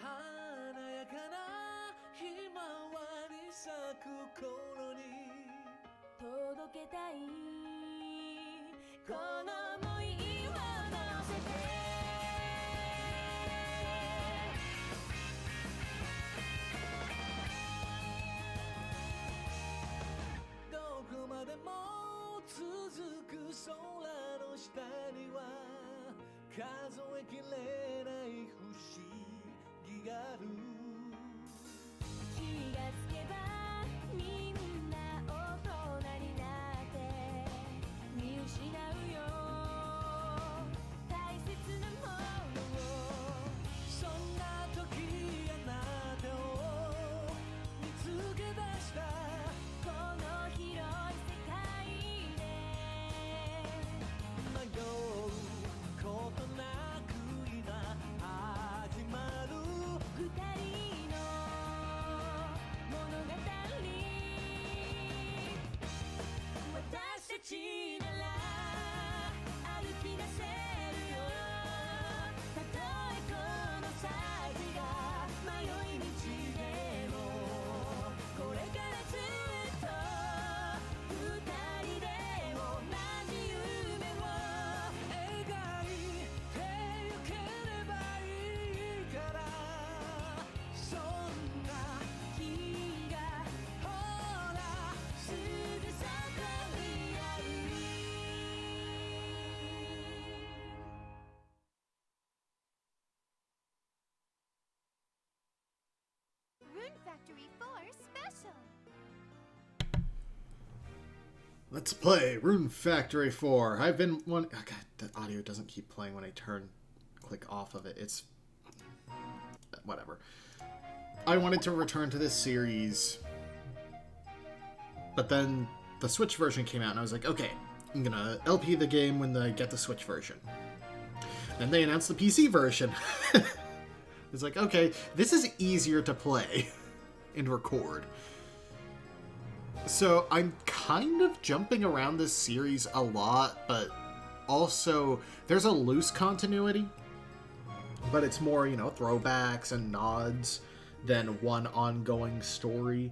華やかなひまわり咲く頃に届けたいこの想いを乗せてどこまでも続く空の下には数えきれない不思議がある気がつけばみんな大人になって見失うよ大切なものをそんな時あなたを見つけ出したこの広い世界で迷うことなく今始まる二人の物語私たちなら歩き出せるよたとえこの先が迷い道でもこれからずっと二人で同じ夢を描いてゆければいいからそんな日がほらすぐそこにある Rune Factory 4 Special! Let's play Rune Factory 4. I've been one. Oh God, the audio doesn't keep playing when I click off of it. It's whatever. I wanted to return to this series, but then the Switch version came out, and I was like, okay, I'm gonna LP the game when I get the Switch version. Then they announced the PC version. It's like, okay, this is easier to play and record. So I'm kind of jumping around this series a lot, but also there's a loose continuity, but it's more, you know, throwbacks and nods than one ongoing story.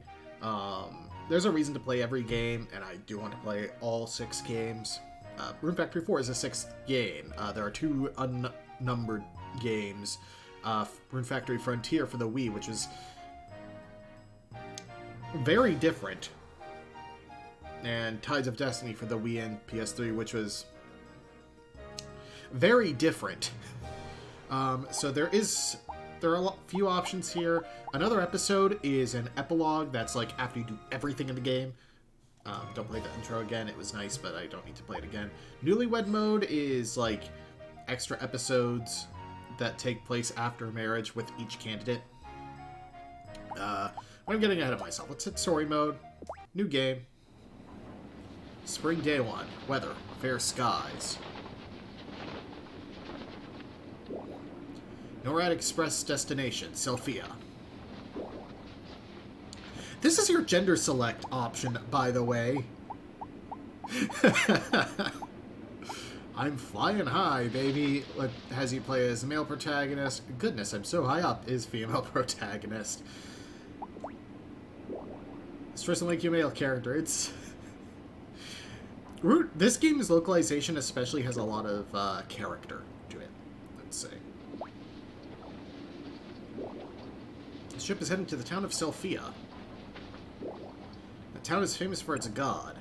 There's a reason to play every game, and I do want to play all 6 games. Rune Factory 4 is the 6th game. There are 2 unnumbered games. Rune Factory Frontier for the Wii, which is very different, and Tides of Destiny for the Wii and PS3, which was very different. So there are a few options here. Another episode is an epilogue that's like after you do everything in the game. Don't play the intro again. It was nice, but I don't need to play it again. Newlywed Mode is like extra episodes that take place after marriage with each candidate. I'm getting ahead of myself. Let's hit story mode. New game. Spring day 1. Weather. Fair skies. NORAD Express destination. Selphia. This is your gender select option, by the way. I'm flying high, baby. Has you play as male protagonist. Goodness, I'm so high up is female protagonist. This doesn't make you a male character. It's... This game's localization especially has a lot of character to it. Let's see. The ship is heading to the town of Selphia. The town is famous for its god.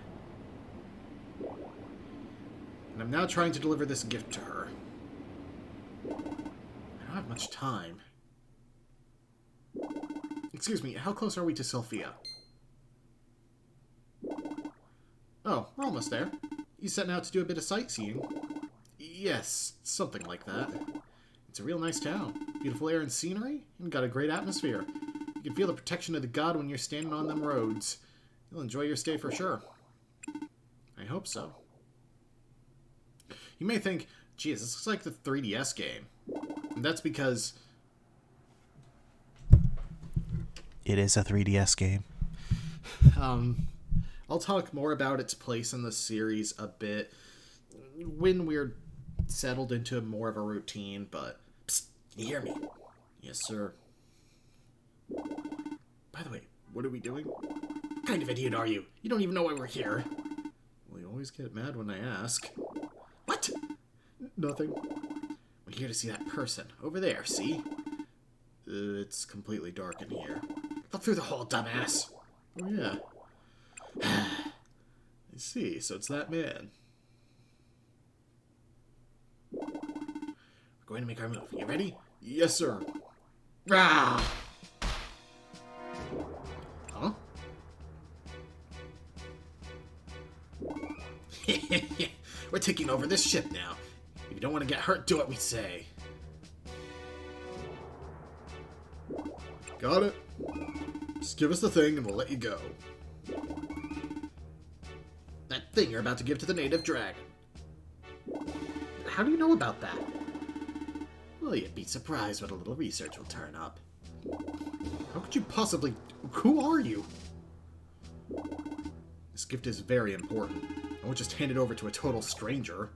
And I'm now trying to deliver this gift to her. I don't have much time. Excuse me, how close are we to Selphia? Oh, we're almost there. You setting out to do a bit of sightseeing? Yes, something like that. It's a real nice town. Beautiful air and scenery, and got a great atmosphere. You can feel the protection of the god when you're standing on them roads. You'll enjoy your stay for sure. I hope so. You may think, geez, this looks like the 3DS game. And that's because... It is a 3DS game. I'll talk more about its place in the series a bit when we're settled into more of a routine, but... Psst, can you hear me? Yes, sir. By the way, what are we doing? What kind of idiot are you? You don't even know why we're here. Well, you always get mad when I ask. What? Nothing. We're here to see that person. Over there, see? It's completely dark in here. Look through the hole, dumbass! Oh, yeah. I see, so it's that man. We're going to make our move. You ready? Yes, sir. Rah! Huh? We're taking over this ship now. If you don't want to get hurt, do what we say. Got it. Just give us the thing and we'll let you go. That thing you're about to give to the native dragon. How do you know about that? Well, you'd be surprised what a little research will turn up. How could you possibly... Who are you? This gift is very important. I won't just hand it over to a total stranger.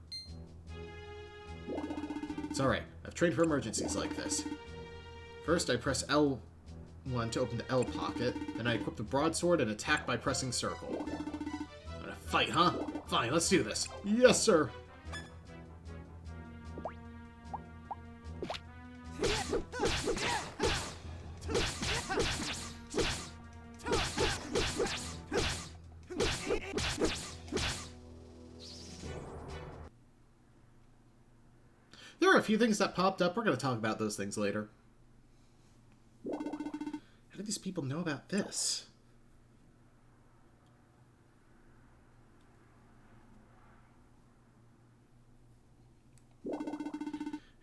It's alright. I've trained for emergencies like this. First, I press L1 to open the L pocket, then I equip the broadsword and attack by pressing circle. I'm gonna fight, huh? Fine, let's do this. Yes, sir! There are a few things that popped up. We're going to talk about those things later. How do these people know about this?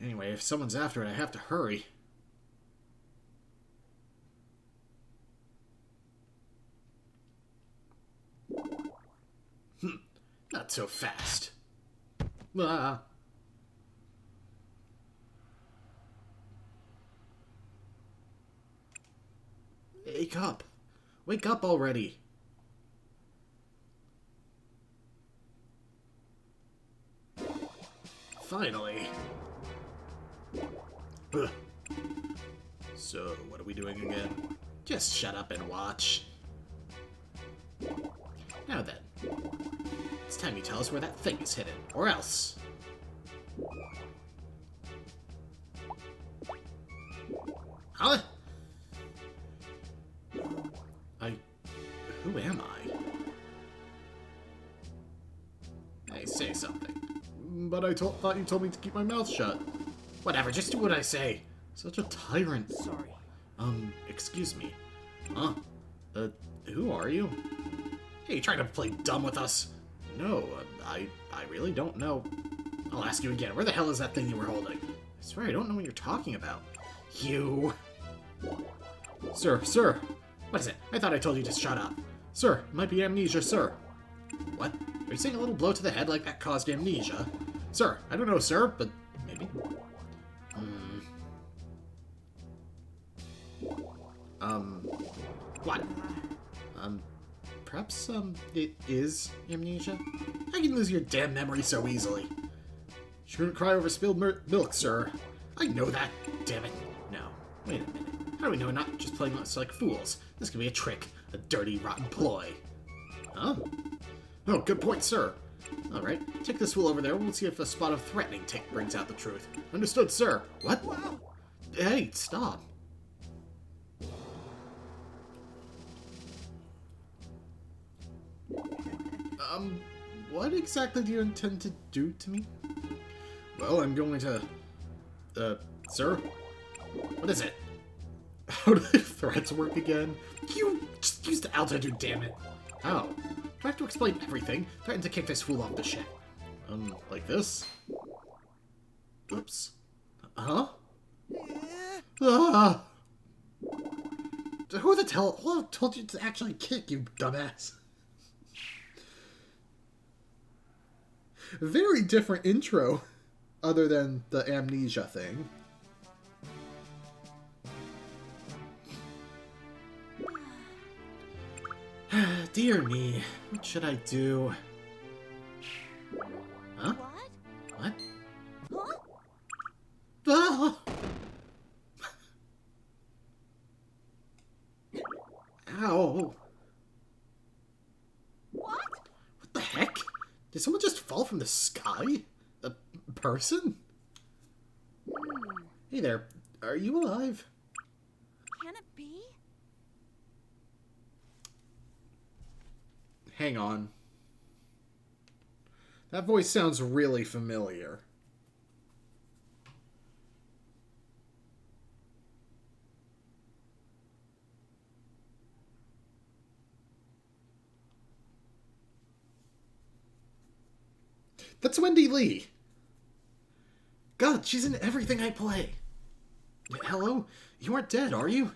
Anyway, if someone's after it, I have to hurry. Not so fast. Ah. Wake up. Wake up already. Finally. Ugh. So, what are we doing again? Just shut up and watch. Now then. It's time you tell us where that thing is hidden, or else. Huh? Who am I? Hey, say something. But I thought you told me to keep my mouth shut. Whatever, just do what I say. Such a tyrant. Sorry. Excuse me. Huh? Who are you? Hey, you trying to play dumb with us? No, I really don't know. I'll ask you again, where the hell is that thing you were holding? I swear I don't know what you're talking about. You... Sir. What is it? I thought I told you to shut up. Sir, it might be amnesia, sir. What? Are you saying a little blow to the head like that caused amnesia? Sir, I don't know, sir, but maybe. What? Perhaps, it is amnesia? How can you lose your damn memory so easily? Shouldn't cry over spilled milk, sir. I know that, damn it. No, wait a minute. How do we know we're not just playing us like fools? This could be a trick, a dirty, rotten ploy. Huh? Oh, good point, sir. Alright, take this fool over there, we'll see if a spot of threatening brings out the truth. Understood, sir. What? Wow. Hey, stop. What exactly do you intend to do to me? Well, I'm going to... sir? What is it? How do the threats work again? You just used altitude, damn it. How? Do I have to explain everything? Threaten to kick this fool off the ship. Like this? Oops. Huh? Ah! Who told you to actually kick, you dumbass? Very different intro, other than the amnesia thing. Dear me, what should I do? Huh? What? What? Huh? Ah! Did someone just fall from the sky? A person? Hey there, are you alive? Can it be? Hang on. That voice sounds really familiar. That's Wendy Lee. God, she's in everything I play. Hello? You aren't dead, are you?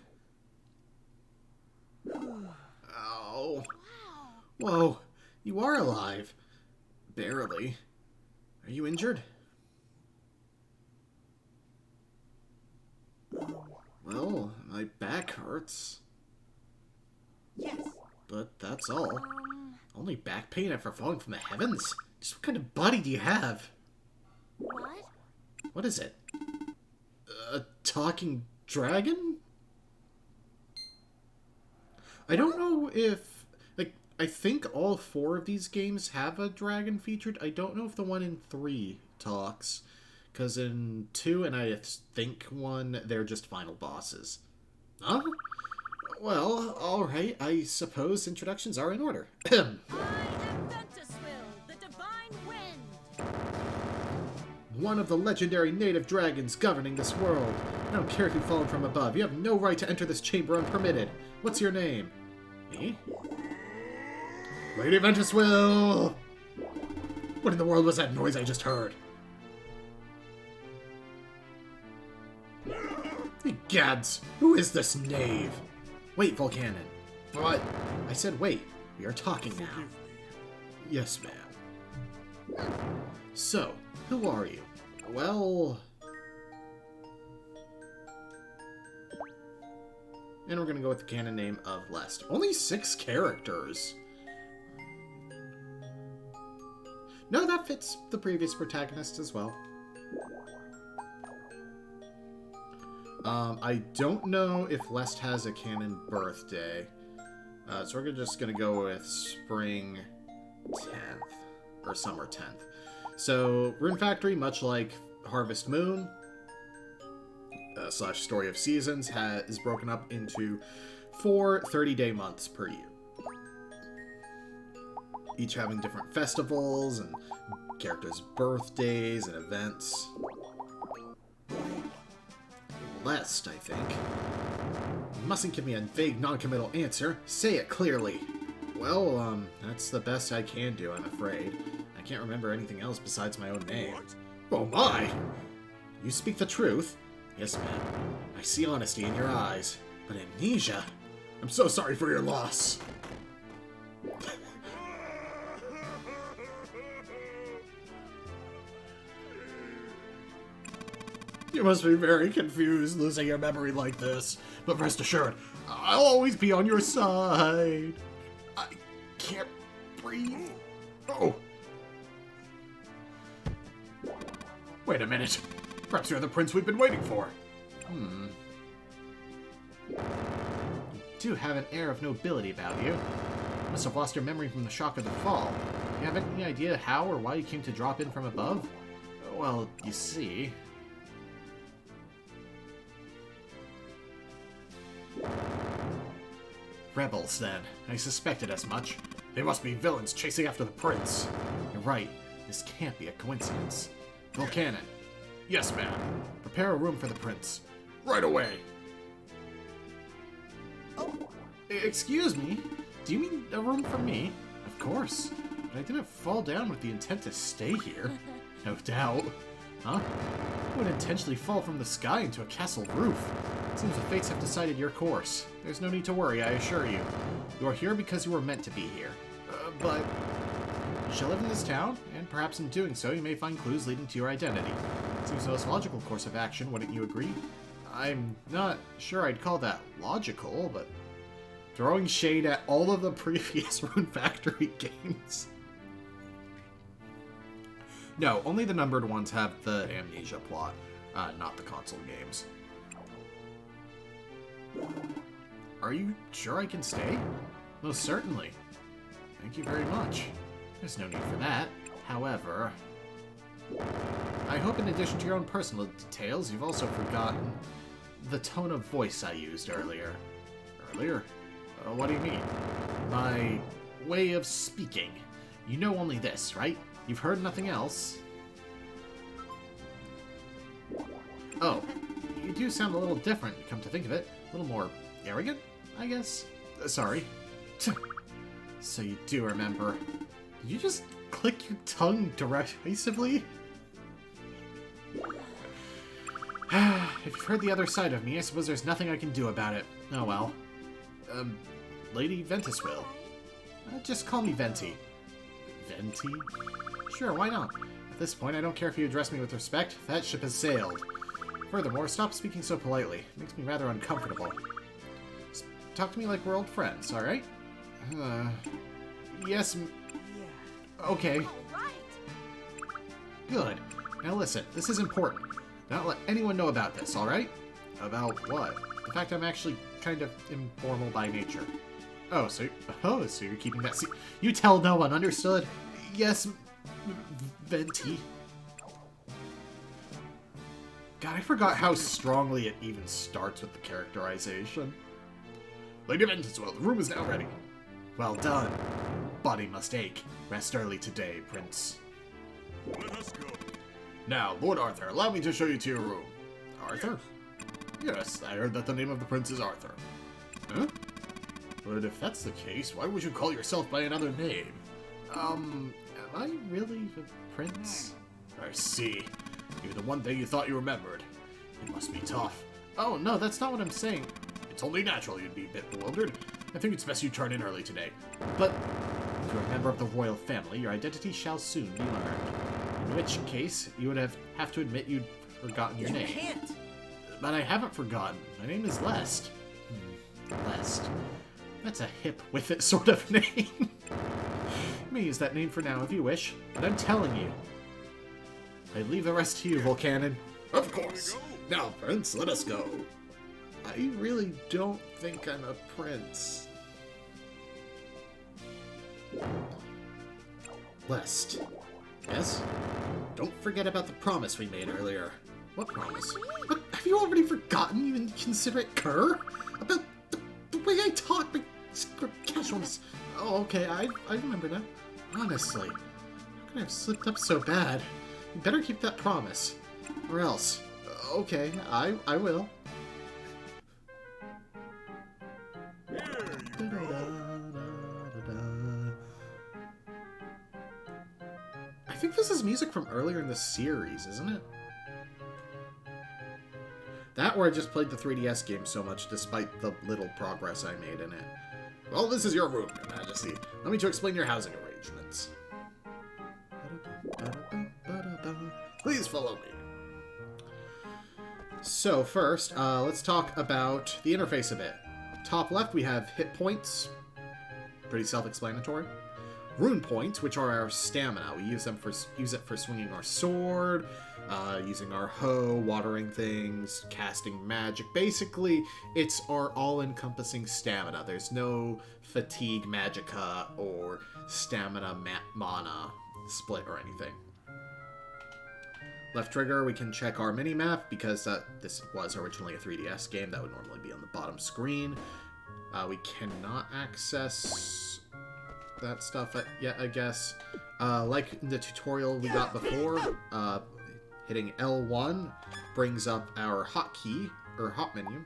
Oh. Whoa, you are alive. Barely. Are you injured? Well, my back hurts. Yes. But that's all. Only back pain after falling from the heavens? Just what kind of body do you have? What? What is it? A talking dragon? I don't know if... Like, I think all 4 of these games have a dragon featured. I don't know if the one in 3 talks. Because in 2 and I think 1, they're just final bosses. Huh? Well, alright. I suppose introductions are in order. I am Ventuswill, the divine wind. One of the legendary native dragons governing this world. I don't care if you've fallen from above. You have no right to enter this chamber unpermitted. What's your name? Me? Lady Ventuswill! What in the world was that noise I just heard? Gads! Who is this knave? Wait, Volcanon. What? I said wait. We are talking now. Yes, ma'am. So, who are you? Well... And we're gonna go with the canon name of Lest. Only 6 characters. No, that fits the previous protagonist as well. I don't know if Lest has a canon birthday. So we're just gonna go with spring 10th. Or summer 10th. So, Rune Factory, much like Harvest Moon, / Story of Seasons, is broken up into 4 30-day months per year. Each having different festivals and characters' birthdays and events. Lest, I think. You mustn't give me a vague, non-committal answer. Say it clearly. Well, that's the best I can do, I'm afraid. I can't remember anything else besides my own name. Oh my! You speak the truth? Yes, ma'am. I see honesty in your eyes. But amnesia? I'm so sorry for your loss. You must be very confused losing your memory like this. But rest assured, I'll always be on your side. I can't breathe. Oh. Wait a minute. Perhaps you're the prince we've been waiting for. You do have an air of nobility about you. You must have lost your memory from the shock of the fall. You have any idea how or why you came to drop in from above? Well, you see... Rebels, then. I suspected as much. They must be villains chasing after the prince. You're right. This can't be a coincidence. Volcanon. Yes, ma'am. Prepare a room for the prince. Right away. Oh. Excuse me? Do you mean a room for me? Of course. But I didn't fall down with the intent to stay here. No doubt. Huh? Who would intentionally fall from the sky into a castle roof? It seems the fates have decided your course. There's no need to worry, I assure you. You are here because you were meant to be here. But... You shall live in this town, and perhaps in doing so you may find clues leading to your identity. It seems the most logical course of action, wouldn't you agree? I'm not sure I'd call that logical, but... Throwing shade at all of the previous Rune Factory games. No, only the numbered ones have the amnesia plot, not the console games. Are you sure I can stay? Most certainly. Thank you very much. There's no need for that. However, I hope in addition to your own personal details, you've also forgotten the tone of voice I used earlier. Earlier? What do you mean? My way of speaking. You know only this, right? You've heard nothing else. Oh, you do sound a little different, come to think of it. A little more arrogant, I guess? Sorry. So you do remember. Did you just click your tongue derisively? If you've heard the other side of me, I suppose there's nothing I can do about it. Oh well. Lady Ventus will. Just call me Venti. Venti? Sure, why not? At this point, I don't care if you address me with respect. That ship has sailed. Furthermore, stop speaking so politely. It makes me rather uncomfortable. Just talk to me like we're old friends, alright? Yes. Okay. Good. Now listen, this is important. Don't let anyone know about this, alright? About what? The fact I'm actually kind of informal by nature. Oh, so you're keeping that You tell no one, understood? Yes, Venti. God, I forgot how strongly it even starts with the characterization. Lady Ventuswell, the room is now ready. Well done. Body must ache. Rest early today, Prince. Let us go. Now, Lord Arthur, allow me to show you to your room. Arthur? Yes, I heard that the name of the prince is Arthur. Huh? But if that's the case, why would you call yourself by another name? Am I really the prince? I see. You're the one thing you thought you remembered. It must be tough. Oh, no, that's not what I'm saying. It's only natural you'd be a bit bewildered. I think it's best you turn in early today. But if you're a member of the royal family, your identity shall soon be learned. In which case, you would have to admit you'd forgotten your name. You can't. But I haven't forgotten. My name is Lest. Lest. That's a hip with it sort of name. You may use that name for now if you wish, but I'm telling you. I leave the rest to you, Volcanon. Of course. Now, Prince, let us go. I really don't think I'm a prince. Lest. Yes? Don't forget about the promise we made earlier. What promise? What, have you already forgotten you inconsiderate cur? About the way I talk, my casualness. Oh, okay, I remember now. Honestly, how could I have slipped up so bad? You better keep that promise. Or else. Okay, I will. I think this is music from earlier in the series, isn't it? That or I just played the 3DS game so much despite the little progress I made in it. Well, this is your room, Your Majesty. Let me to explain your housing arrangements. Please follow me. So first, let's talk about the interface a bit. Top left, we have hit points. Pretty self-explanatory. Rune points, which are our stamina. We use it for swinging our sword, using our hoe, watering things, casting magic. Basically, it's our all-encompassing stamina. There's no fatigue magicka or stamina mana split or anything. Left trigger, we can check our mini-map because this was originally a 3DS game. That would normally be on the bottom screen. We cannot access that stuff yet, I guess. Like the tutorial we got before, hitting L1 brings up our hotkey, or hot menu,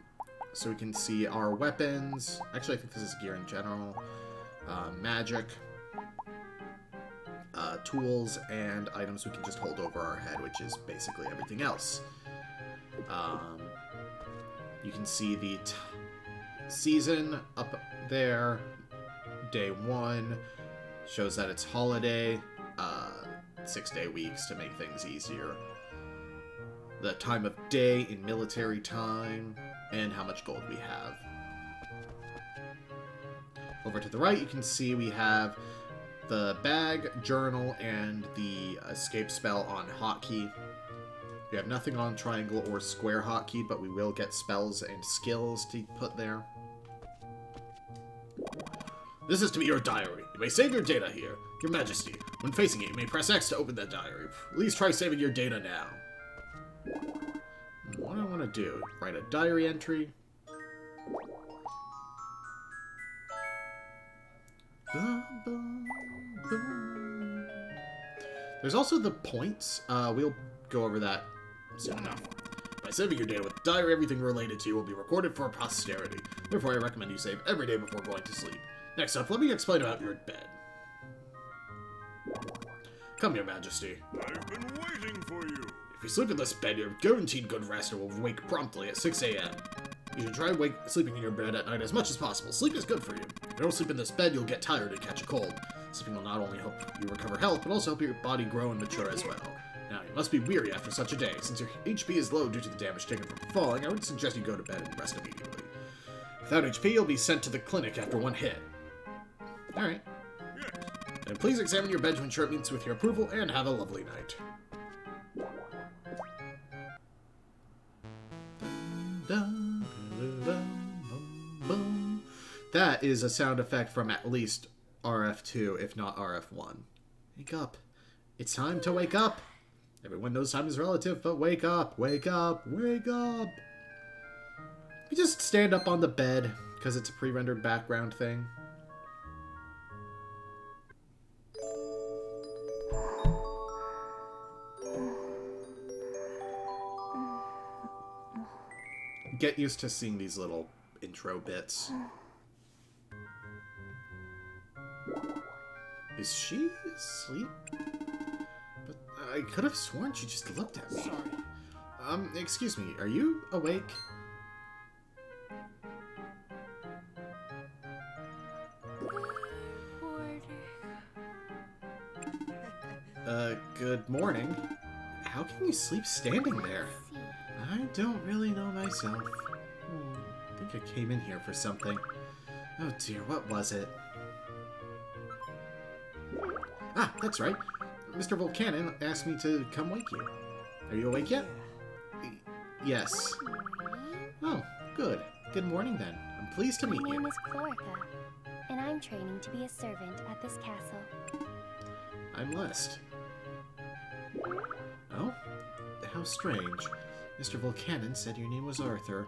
so we can see our weapons. Actually, I think this is gear in general. Magic. Tools and items we can just hold over our head, which is basically everything else. You can see the season up there. Day 1 shows that it's holiday. 6-day weeks to make things easier. The time of day in military time, and how much gold we have. Over to the right, you can see we have the bag, journal, and the escape spell on hotkey. We have nothing on triangle or square hotkey, but we will get spells and skills to put there. This is to be your diary. You may save your data here. Your Majesty, when facing it, you may press X to open that diary. Please try saving your data now. What do I want to do? Write a diary entry. There's also the points. We'll go over that soon enough. By saving your data with the diary, everything related to you will be recorded for posterity. Therefore, I recommend you save every day before going to sleep. Next up, let me explain about your bed. Come, Your Majesty. I've been waiting for you. If you sleep in this bed, you're guaranteed good rest and will wake promptly at 6 a.m. You should try sleeping in your bed at night as much as possible. Sleep is good for you. If you don't sleep in this bed, you'll get tired and catch a cold. Sleeping will not only help you recover health, but also help your body grow and mature as well. Now, you must be weary after such a day. Since your HP is low due to the damage taken from falling, I would suggest you go to bed and rest immediately. Without HP, you'll be sent to the clinic after one hit. Alright. Yes. And please examine your bed to ensure it meets with your approval, and have a lovely night. That is a sound effect from at least RF2, if not RF1. Wake up. It's time to wake up. Everyone knows time is relative, but wake up, wake up, wake up. You just stand up on the bed, because it's a pre-rendered background thing. Get used to seeing these little intro bits. Is she asleep? But I could have sworn she just looked at me. Sorry. Excuse me, are you awake? Good morning. How can you sleep standing there? I don't really know myself. I think I came in here for something. Oh dear, what was it? Ah, that's right. Mr. Volcanon asked me to come wake you. Are you awake yet? Yes. Oh, good. Good morning then. I'm pleased to meet My you. name is Chlorica, and I'm training to be a servant at this castle. I'm Lest. Oh? How strange. Mr. Volcanon said your name was Arthur.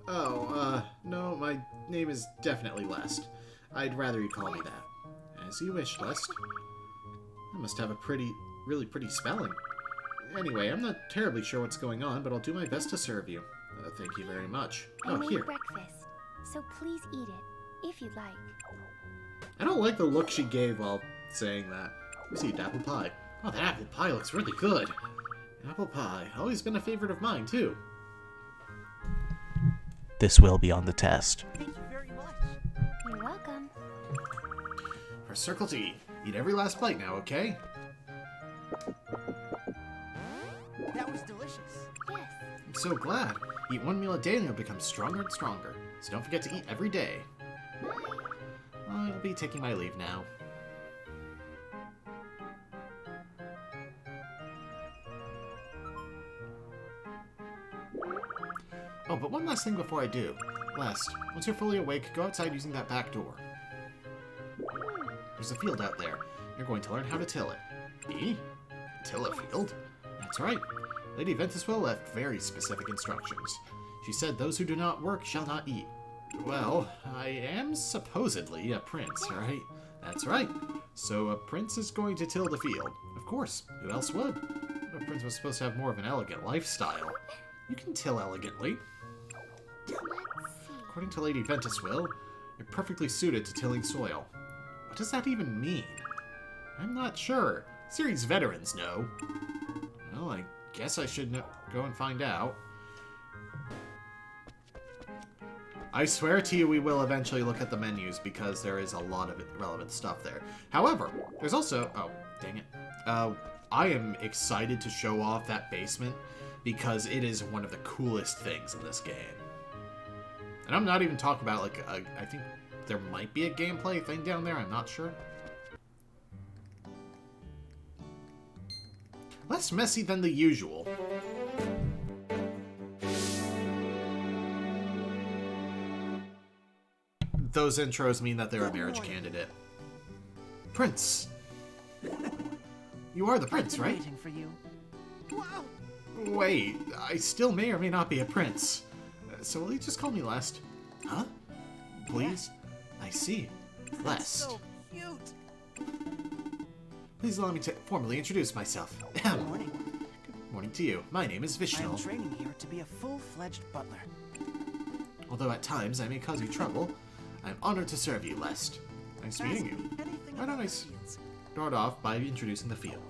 Oh, no, my name is definitely Lest. I'd rather you call me that. As you wish, Lest. I must have a really pretty spelling. Anyway, I'm not terribly sure what's going on, but I'll do my best to serve you. Thank you very much. I Oh, made here. breakfast, so please eat it, if you'd like. I don't like the look she gave while saying that. Let's eat apple pie. Oh, that apple pie looks really good. Apple pie. Always been a favorite of mine, too. This will be on the test. Thank you very much. You're welcome. Press circle to eat. Eat every last bite now, okay? That was delicious. Yes. I'm so glad. Eat one meal a day and you'll become stronger and stronger. So don't forget to eat every day. Bye. I'll be taking my leave now. Oh, but one last thing before I do. Lest, once you're fully awake, go outside using that back door. There's a field out there. You're going to learn how to till it. Me? Till a field? That's right. Lady Ventuswell left very specific instructions. She said those who do not work shall not eat. Well, I am supposedly a prince, right? That's right. So a prince is going to till the field. Of course. Who else would? A prince was supposed to have more of an elegant lifestyle. You can till elegantly. Let's see. According to Lady Ventuswell, you're perfectly suited to tilling soil. What does that even mean? I'm not sure. Series veterans know. Well, I guess I should go and find out. I swear to you we will eventually look at the menus because there is a lot of relevant stuff there. However, there's also... Oh, dang it. I am excited to show off that basement because it is one of the coolest things in this game. And I'm not even talking about, like, I think there might be a gameplay thing down there, I'm not sure. Less messy than the usual. Those intros mean that they're a marriage candidate. Prince. You are the prince, I've been right? waiting for you. Wow. Wait, I still may or may not be a prince. So will you just call me Lest? Huh? Please? I see. Lest. So cute. Please allow me to formally introduce myself. Good morning. Good morning to you. My name is I Vishnu. am training here to be a full-fledged butler. Although at times I may cause you trouble, I'm honored to serve you, Lest. Nice meeting you. Anything Why don't about I the fields. start off by introducing the field?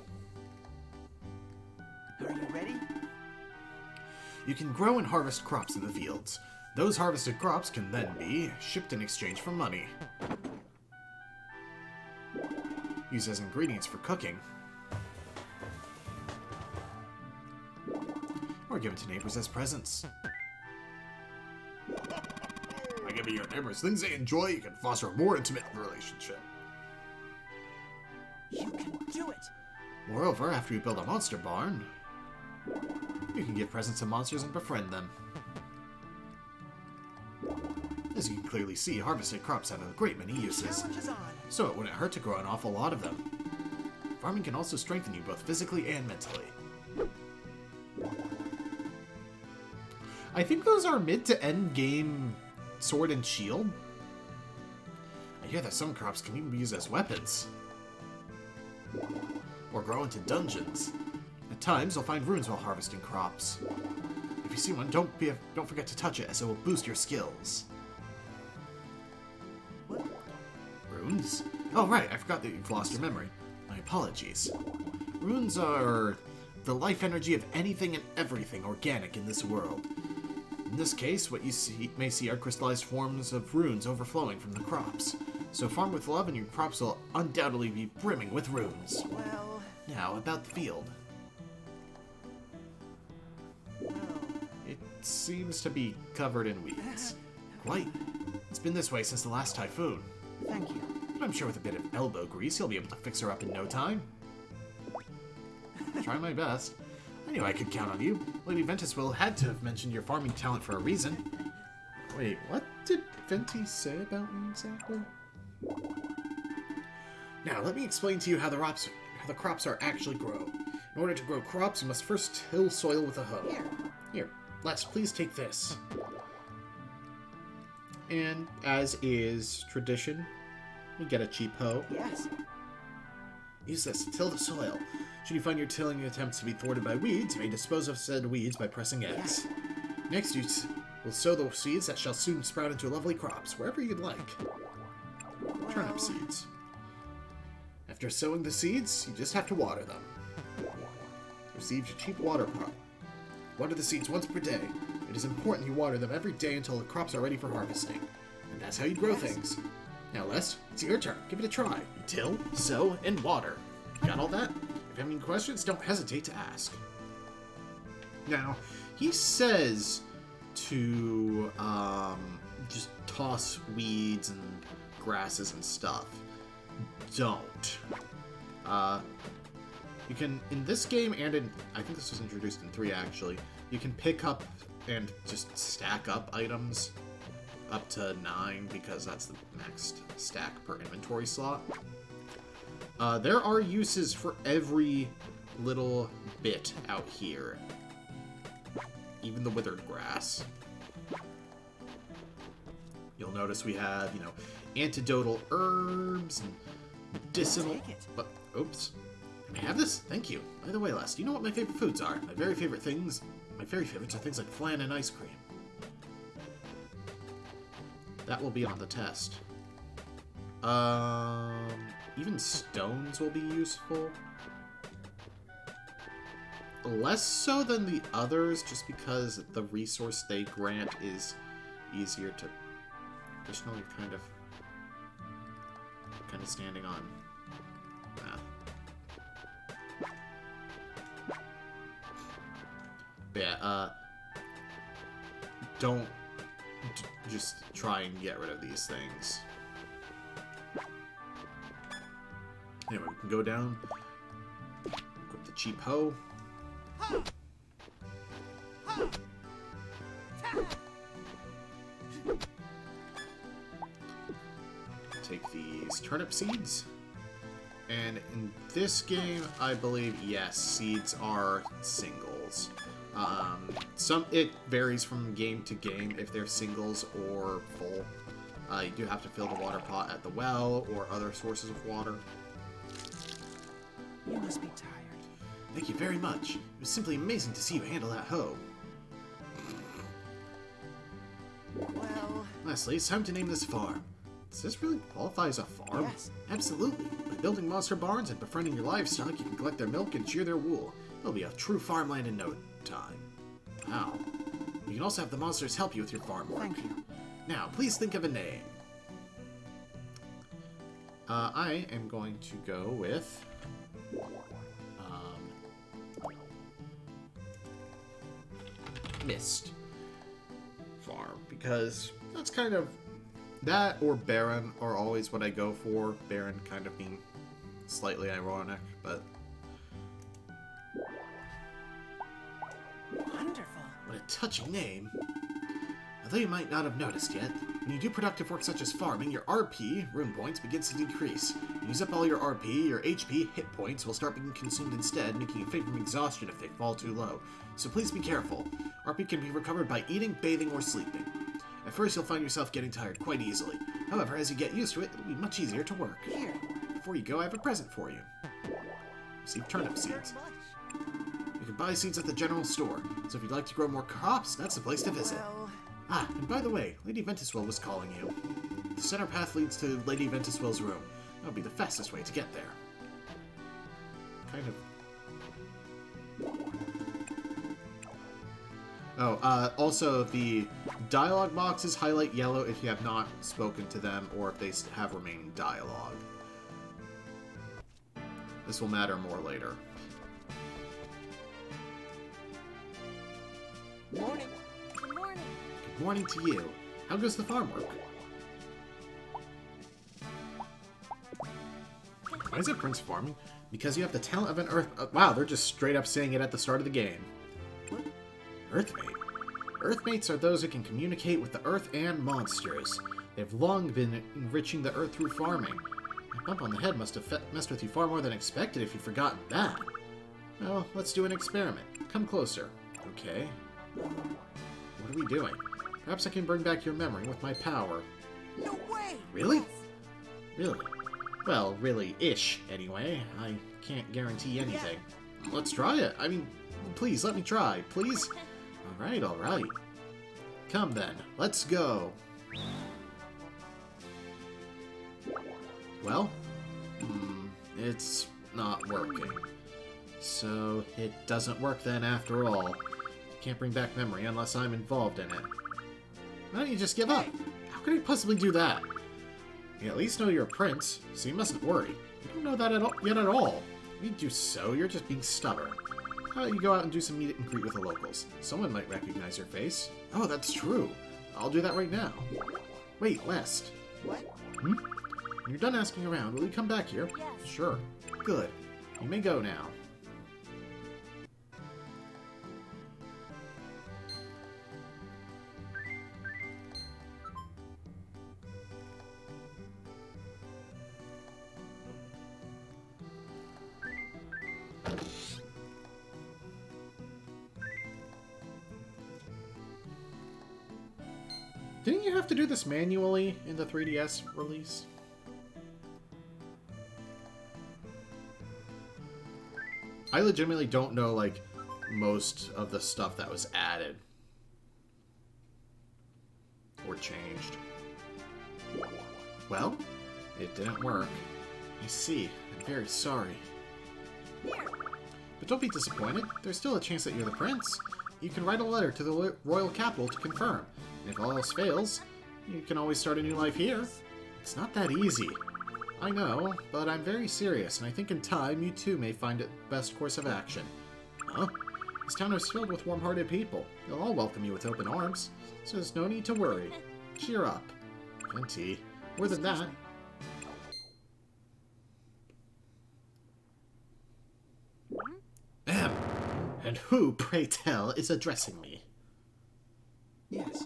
Are you ready? You can grow and harvest crops in the fields. Those harvested crops can then be shipped in exchange for money. Used as ingredients for cooking. Or given to neighbors as presents. By giving your neighbors things they enjoy, you can foster a more intimate relationship. You can do it. Moreover, after you build a monster barn, you can give presents to monsters and befriend them. As you can clearly see, harvested crops have a great many uses, Challenge is on. so it wouldn't hurt to grow an awful lot of them. Farming can also strengthen you both physically and mentally. I think those are mid to end game sword and shield. I hear that some crops can even be used as weapons. Or grow into dungeons. At times, you'll find runes while harvesting crops. If you see one, don't forget to touch it, as it will boost your skills. Runes? Oh right, I forgot that you've lost your memory. My apologies. Runes are the life energy of anything and everything organic in this world. In this case, what you may see are crystallized forms of runes overflowing from the crops. So farm with love and your crops will undoubtedly be brimming with runes. Well, Now, about the field. well. It seems to be covered in weeds. Quite. It's been this way since the last typhoon. Thank you. But I'm sure with a bit of elbow grease, you'll be able to fix her up in no time. Try my best. I knew I could count on you. Lady Ventuswill had to have mentioned your farming talent for a reason. Wait, what did Venti say about me exactly? Now, let me explain to you how the crops are actually grown. In order to grow crops, you must first till soil with a hoe. Here, Les, please take this. And as is tradition, we get a cheap hoe. Yes. Use this to till the soil. Should you find your tilling attempts to be thwarted by weeds, you may dispose of said weeds by pressing X. Next, you will sow the seeds that shall soon sprout into lovely crops, wherever you'd like. Turnip seeds. After sowing the seeds, you just have to water them. Receive your cheap water pot. Water the seeds once per day. It is important you water them every day until the crops are ready for harvesting. And that's how you grow things. Now, Les, it's your turn. Give it a try. You till, sow, and water. Got all that? If you have any questions, don't hesitate to ask. Now, he says to just toss weeds and grasses and stuff. Don't. You can, in this game and in, I think this was introduced in 3 actually, you can pick up and just stack up items up to 9 because that's the max stack per inventory slot. There are uses for every little bit out here. Even the withered grass. You'll notice we have, antidotal herbs and medicinal... Take it. But, oops. May I have this? Thank you. By the way, Les, do you know what my favorite foods are? My very favorites are things like flan and ice cream. That will be on the test. Even stones will be useful. Less so than the others, just because the resource they grant is easier to... Additionally, kind of standing on. But yeah, don't just try and get rid of these things. Anyway, we can go down, equip the cheap hoe. Take these turnip seeds. And in this game, I believe, yes, seeds are singles. It varies from game to game if they're singles or full. You do have to fill the water pot at the well or other sources of water. You must be tired. Thank you very much. It was simply amazing to see you handle that hoe. Well, Lastly, it's time to name this farm. Does this really qualify as a farm? Yes. Absolutely. By building monster barns and befriending your livestock, you can collect their milk and shear their wool. It'll be a true farmland in no time. Wow. You can also have the monsters help you with your farm work. thank you. Now, please think of a name. I am going to go with... Mist Farm, because that's kind of... That or Baron are always what I go for. Baron kind of being slightly ironic, but... Wonderful. What a touching name. Although you might not have noticed yet, when you do productive work such as farming, your RP, rune points, begins to decrease. When you use up all your RP, your HP, hit points, will start being consumed instead, making you faint from exhaustion if they fall too low. So please be careful. RP can be recovered by eating, bathing, or sleeping. At first, you'll find yourself getting tired quite easily. However, as you get used to it, it'll be much easier to work. Here. Before you go, I have a present for you. Receive turnip seeds. You can buy seeds at the general store, so if you'd like to grow more crops, that's the place to visit. Well, Ah, and by the way, Lady Ventuswell was calling you. The center path leads to Lady Ventuswell's room. That would be the fastest way to get there. Kind of... Oh, also, the dialogue boxes highlight yellow if you have not spoken to them or if they have remaining dialogue. This will matter more later. morning. Good morning. Good morning to you. How goes the farm work? Why is it Prince Farming? Because you have the talent of an Earth... wow, they're just straight up saying it at the start of the game. What? Earthmate. Earthmates are those who can communicate with the Earth and monsters. They've long been enriching the Earth through farming. A bump on the head must have messed with you far more than expected if you've forgotten that. Well, let's do an experiment. Come closer. Okay. What are we doing? Perhaps I can bring back your memory with my power. No way. Really? Really? Well, really-ish, anyway. I can't guarantee anything. Let's try it. I mean, please, let me try. Please? Alright, alright. Come then. Let's go. Well? It's not working. So, it doesn't work then after all. Can't bring back memory unless I'm involved in it. Why don't you just give up? How could I possibly do that? You at least know you're a prince, so you mustn't worry. You don't know that yet at all. If you do so, you're just being stubborn. How about you go out and do some meet and greet with the locals? Someone might recognize your face. Oh, that's true. I'll do that right now. Wait, Lest. What? When you're done asking around, will you come back here? Yes. Sure. Good. You may go now. Didn't you have to do this manually in the 3DS release? I legitimately don't know, like, most of the stuff that was added. Or changed. Well, it didn't work. I see. I'm very sorry. But don't be disappointed. There's still a chance that you're the prince. You can write a letter to the royal capital to confirm. And if all else fails, you can always start a new life here. It's not that easy. I know, but I'm very serious, and I think in time you too may find it best course of action. Huh? This town is filled with warm-hearted people. They'll all welcome you with open arms, so there's no need to worry. Cheer up. Venti. More than that. Ahem. And who, pray tell, is addressing me? Yes.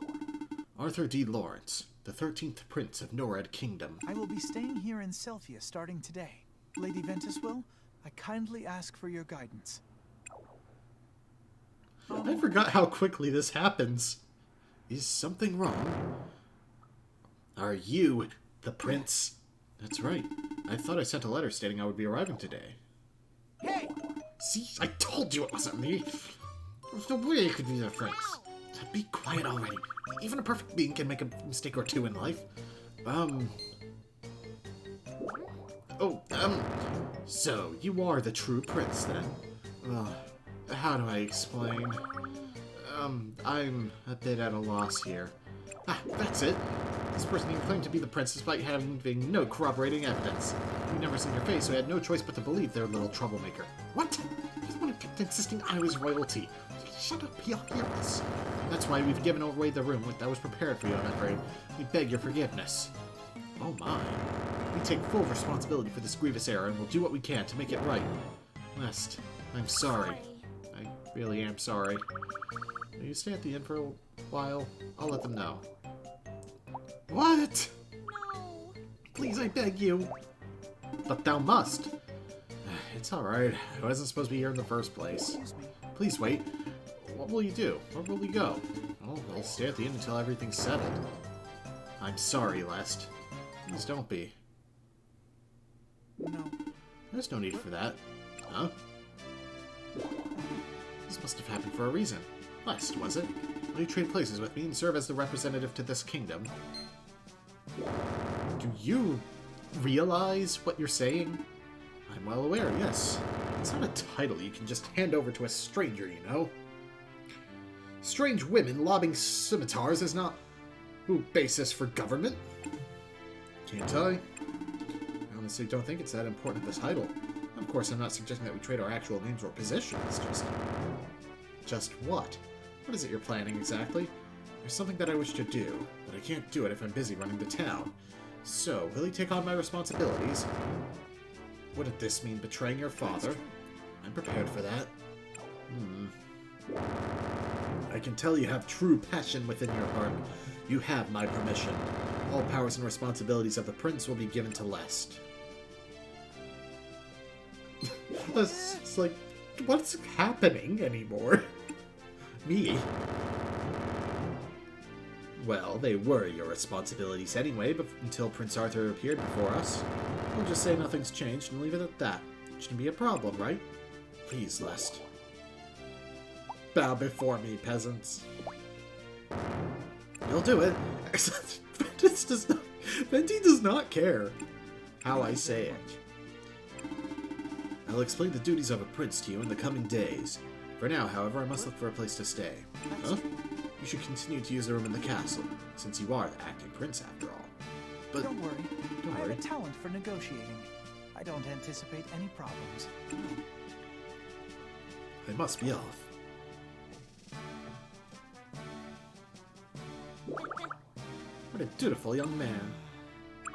Arthur D. Lawrence, the 13th Prince of Norad Kingdom. I will be staying here in Selphia starting today. Lady Ventuswill, I kindly ask for your guidance. I forgot how quickly this happens. Is something wrong? Are you the prince? That's right. I thought I sent a letter stating I would be arriving today. Hey! See, I told you it wasn't me. There's no way I could be the prince. Be quiet already. Even a perfect being can make a mistake or two in life. So you are the true prince then? Well, how do I explain? I'm a bit at a loss here. Ah, that's it. This person even claimed to be the prince despite having no corroborating evidence. We'd never seen your face, so I had no choice but to believe their little troublemaker. What? He's the one who kept insisting I was royalty. Shut up, he'll hear us. That's why we've given away the room that was prepared for you, I'm afraid. We beg your forgiveness. Oh my. We take full responsibility for this grievous error, and we'll do what we can to make it right. Lest, I'm sorry. I really am sorry. Will you stay at the inn for a while? I'll let them know. What? No. Please, I beg you. But thou must. It's alright. I wasn't supposed to be here in the first place. Excuse me. Please wait. What will you do? Where will you go? Oh, I'll stay at the inn until everything's settled. I'm sorry, Lest. Please don't be. No. There's no need for that. Huh? This must have happened for a reason. Lest, was it? Will you trade places with me and serve as the representative to this kingdom? Do you realize what you're saying? I'm well aware, yes. It's not a title you can just hand over to a stranger, you know. Strange women lobbing scimitars is not a basis for government. Can't I? I honestly don't think it's that important of a title. Of course, I'm not suggesting that we trade our actual names or positions, Just what? What is it you're planning exactly? There's something that I wish to do, but I can't do it if I'm busy running the town. So, will you take on my responsibilities? Wouldn't this mean betraying your father? I'm prepared for that. I can tell you have true passion within your heart. You have my permission. All powers and responsibilities of the prince will be given to Lest. It's like, what's happening anymore? Me? Well, they were your responsibilities anyway, until Prince Arthur appeared before us. We'll just say nothing's changed and leave it at that. It shouldn't be a problem, right? Please, Lest. Bow before me, peasants. You'll do it. Venti does not care how I say it. I'll explain the duties of a prince to you in the coming days. For now, however, I must look for a place to stay. Huh? You should continue to use the room in the castle, since you are the acting prince after all. But Don't worry. Don't I have worry. a talent for negotiating. I don't anticipate any problems. I must be off. What a dutiful young man.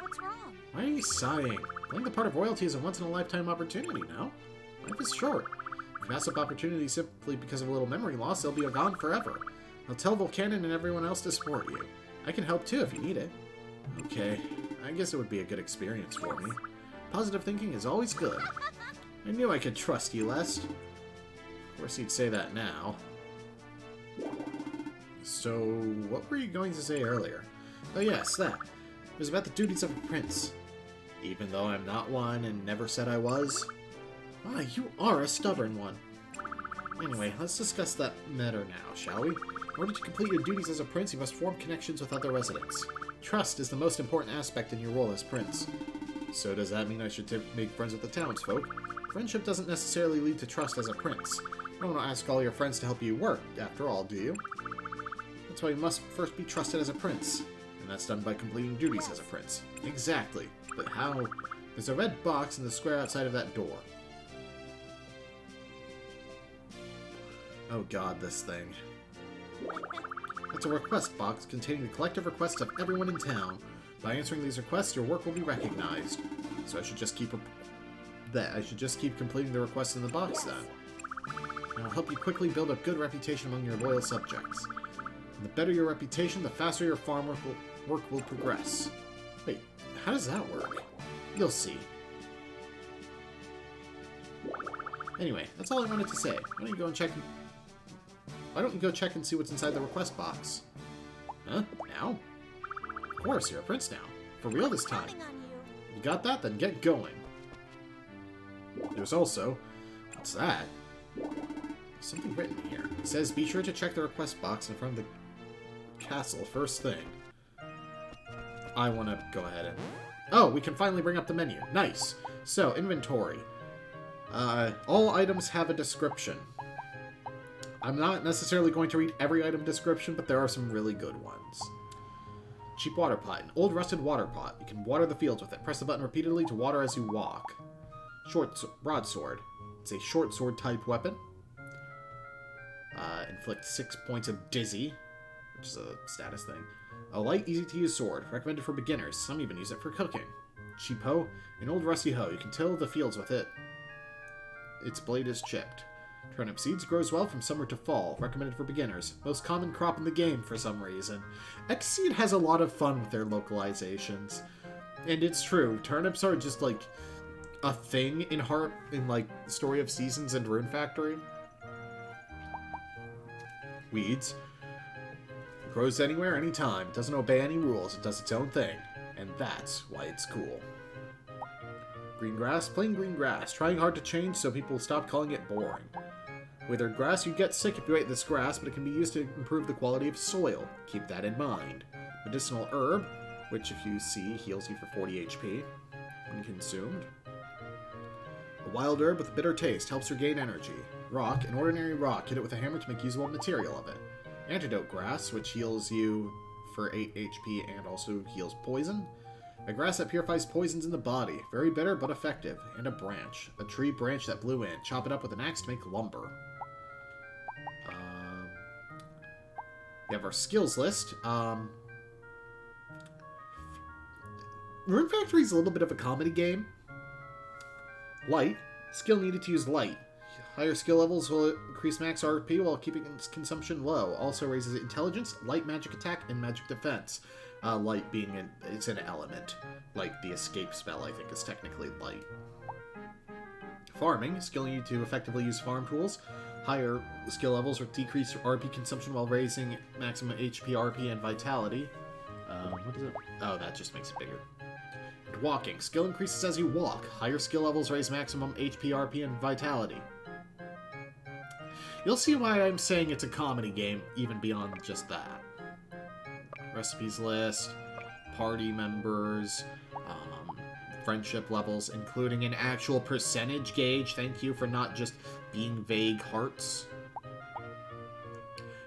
What's wrong? Why are you sighing? Playing the part of royalty is a once-in-a-lifetime opportunity now. Life is short. If you pass up opportunities simply because of a little memory loss, they'll be gone forever. I'll tell Volcanon and everyone else to support you. I can help too if you need it. Okay, I guess it would be a good experience for me. Positive thinking is always good. I knew I could trust you, Lest. Of course you'd say that now. So, what were you going to say earlier? Oh yes, that. It was about the duties of a prince. Even though I'm not one and never said I was. Why, you are a stubborn one. Anyway, let's discuss that matter now, shall we? In order to complete your duties as a prince, you must form connections with other residents. Trust is the most important aspect in your role as prince. So does that mean I should make friends with the townsfolk? Friendship doesn't necessarily lead to trust as a prince. You don't want to ask all your friends to help you work, after all, do you? That's why you must first be trusted as a prince. And that's done by completing duties as a prince. Exactly. But how? There's a red box in the square outside of that door. Oh god, this thing. It's a request box containing the collective requests of everyone in town. By answering these requests, your work will be recognized. So I should just keep completing the requests in the box then. It'll help you quickly build a good reputation among your loyal subjects. And the better your reputation, the faster your farm work will progress. Wait, how does that work? You'll see. Anyway, that's all I wanted to say. Why don't you go and check... Why don't you go check and see what's inside the request box? Huh? Now? Of course, you're a prince now. For real this time. Counting on you. You got that? Then get going. There's also... What's that? There's something written here. It says, be sure to check the request box in front of the castle first thing. I want to go ahead and... Oh, we can finally bring up the menu. Nice. So, inventory. All items have a description. I'm not necessarily going to read every item description, but there are some really good ones. Cheap water pot. An old rusted water pot. You can water the fields with it. Press the button repeatedly to water as you walk. Broadsword. It's a short sword type weapon. Inflict 6 points of dizzy, which is a status thing. A light, easy-to-use sword. Recommended for beginners. Some even use it for cooking. Cheap hoe. An old rusty hoe. You can till the fields with it. Its blade is chipped. Turnip seeds grows well from summer to fall. Recommended for beginners. Most common crop in the game for some reason. Xseed has a lot of fun with their localizations. And it's true. Turnips are just like a thing in like Story of Seasons and Rune Factory. Weeds. It grows anywhere, anytime. It doesn't obey any rules. It does its own thing. And that's why it's cool. Green grass, plain green grass. Trying hard to change so people stop calling it boring. Withered grass, you get sick if you ate this grass, but it can be used to improve the quality of soil. Keep that in mind. Medicinal herb, which if you see, heals you for 40 HP when consumed. A wild herb with a bitter taste, helps regain energy. Rock, an ordinary rock, hit it with a hammer to make usable material of it. Antidote grass, which heals you for 8 HP and also heals poison. A grass that purifies poisons in the body. Very bitter, but effective. And a branch. A tree branch that blew in. Chop it up with an axe to make lumber. We have our skills list. Rune Factory is a little bit of a comedy game. Light. Skill needed to use light. Higher skill levels will increase max RP while keeping its consumption low. Also raises intelligence, light magic attack, and magic defense. Light being it's an element. Like the escape spell, I think, is technically light. Farming. Skill needed to effectively use farm tools. Higher skill levels will decrease RP consumption while raising maximum HP, RP, and vitality. What is it? Oh, that just makes it bigger. And walking. Skill increases as you walk. Higher skill levels raise maximum HP, RP, and vitality. You'll see why I'm saying it's a comedy game, even beyond just that. Recipes list, party members, friendship levels, including an actual percentage gauge. Thank you for not just being vague hearts.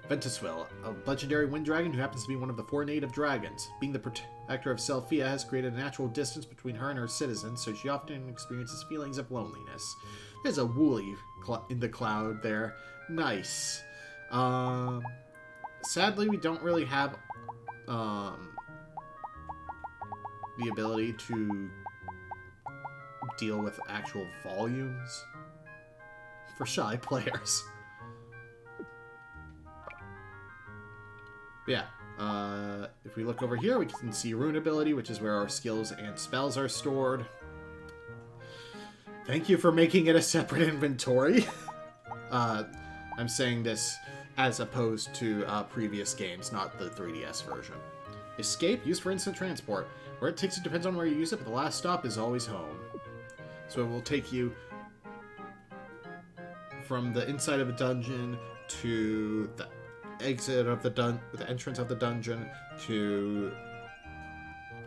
Ventusville, a legendary wind dragon who happens to be one of the 4 native dragons. Being the protector of Selphia has created a natural distance between her and her citizens, so she often experiences feelings of loneliness. There's a woolly in the cloud there. Nice. Sadly, we don't really have the ability to deal with actual volumes for shy players. But yeah, if we look over here, we can see Rune ability, which is where our skills and spells are stored. Thank you for making it a separate inventory. I'm saying this as opposed to previous games, not the 3DS version. Escape, used for instant transport. Where it takes you depends on where you use it, but the last stop is always home. So it will take you from the inside of a dungeon to the exit of the entrance of the dungeon to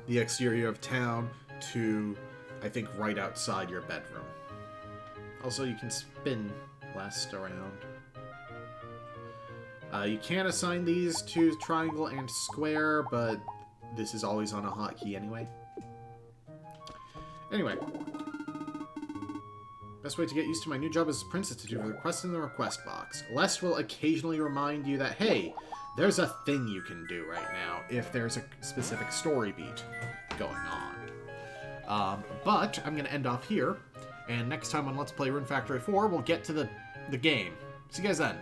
the exterior of town to, I think, right outside your bedroom. Also, you can spin last around. You can assign these to triangle and square, but this is always on a hotkey anyway. Anyway. Best way to get used to my new job as a princess to do a request in the request box. Lest will occasionally remind you that, hey, there's a thing you can do right now if there's a specific story beat going on. But I'm going to end off here, and next time on Let's Play Rune Factory 4, we'll get to the game. See you guys then.